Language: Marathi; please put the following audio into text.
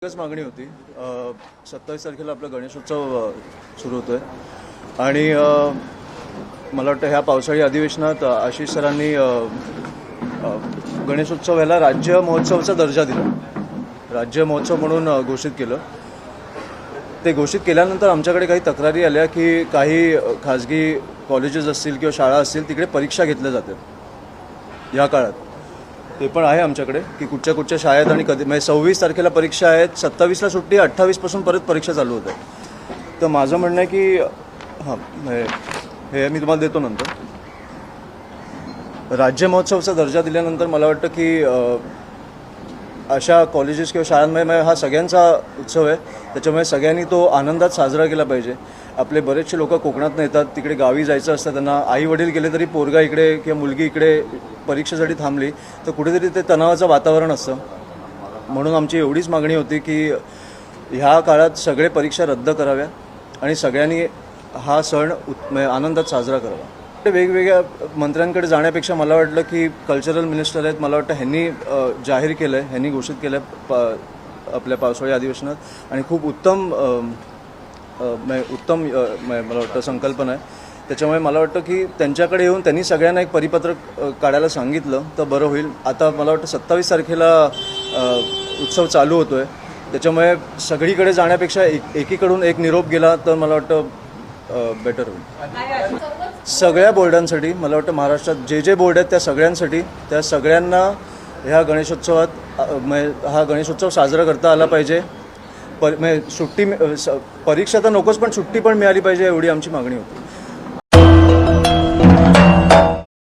एकच मागणी होती. 27 तारखेला आपला गणेशोत्सव सुरू होतोय आणि मला वाटतं ह्या पावसाळी अधिवेशनात आशिष सरांनी गणेशोत्सव ह्याला राज्य महोत्सवाचा दर्जा दिला, राज्य महोत्सव म्हणून घोषित केलं. ते घोषित केल्यानंतर आमच्याकडे काही तक्रारी आल्या की काही खाजगी कॉलेजेस असतील किंवा शाळा असतील तिकडे परीक्षा घेतल्या जातात या काळात. ते पण आहे आमच्याकडे की कुठच्या शाळेत आणि कधी, म्हणजे 26 तारखेला परीक्षा आहेत, 27ला सुट्टी, 28पासून परत परीक्षा चालू होत आहे. तर माझं म्हणणं आहे की हे मी तुम्हाला देतो नंतर. राज्य महोत्सवाचा दर्जा दिल्यानंतर मला वाटतं की अशा कॉलेजेस किंवा शाळांमध्ये हा सगळ्यांचा उत्सव आहे, त्याच्यामुळे सगळ्यांनी तो आनंदात साजरा केला पाहिजे. आपले बरेचसे लोक कोकणातून येतात, तिकडे गावी जायचं असतं त्यांना, आई वडील गेले तरी पोरगा इकडे किंवा मुलगी इकडे परीक्षेसाठी थांबली तर कुठेतरी ते तणावाचं वातावरण असतं. म्हणून आमची एवढीच मागणी होती की ह्या काळात सगळे परीक्षा रद्द कराव्या आणि सगळ्यांनी हा सण आनंदात साजरा करावा. वेगवेगळ्या मंत्र्यांकडे जाण्यापेक्षा मला वाटलं की कल्चरल मिनिस्टर आहेत, मला वाटतं ह्यांनी जाहीर केलं आहे, ह्यांनी घोषित केलं आहे आपल्या पावसाळी अधिवेशनात आणि खूप उत्तम मला वाटतं संकल्पना आहे. त्याच्यामुळे मला वाटतं की त्यांच्याकडे येऊन त्यांनी सगळ्यांना एक परिपत्रक काढायला सांगितलं तर बरं होईल. आता मला वाटतं 27 तारखेला उत्सव चालू होतो आहे, त्याच्यामुळे सगळीकडे जाण्यापेक्षा एकीकडून एक निरोप गेला तर मला वाटतं बेटर होईल. सगळ्या बोर्डांसाठी, मला वाटतं महाराष्ट्रात जे बोर्ड आहेत त्या सगळ्यांसाठी, त्या सगळ्यांना ह्या गणेशोत्सवात हा गणेशोत्सव साजरा करता आला पाहिजे. सुट्टी, परीक्षा तर नकोच पण सुट्टी पण मिळाली पाहिजे, एवढी आमची मागणी होती.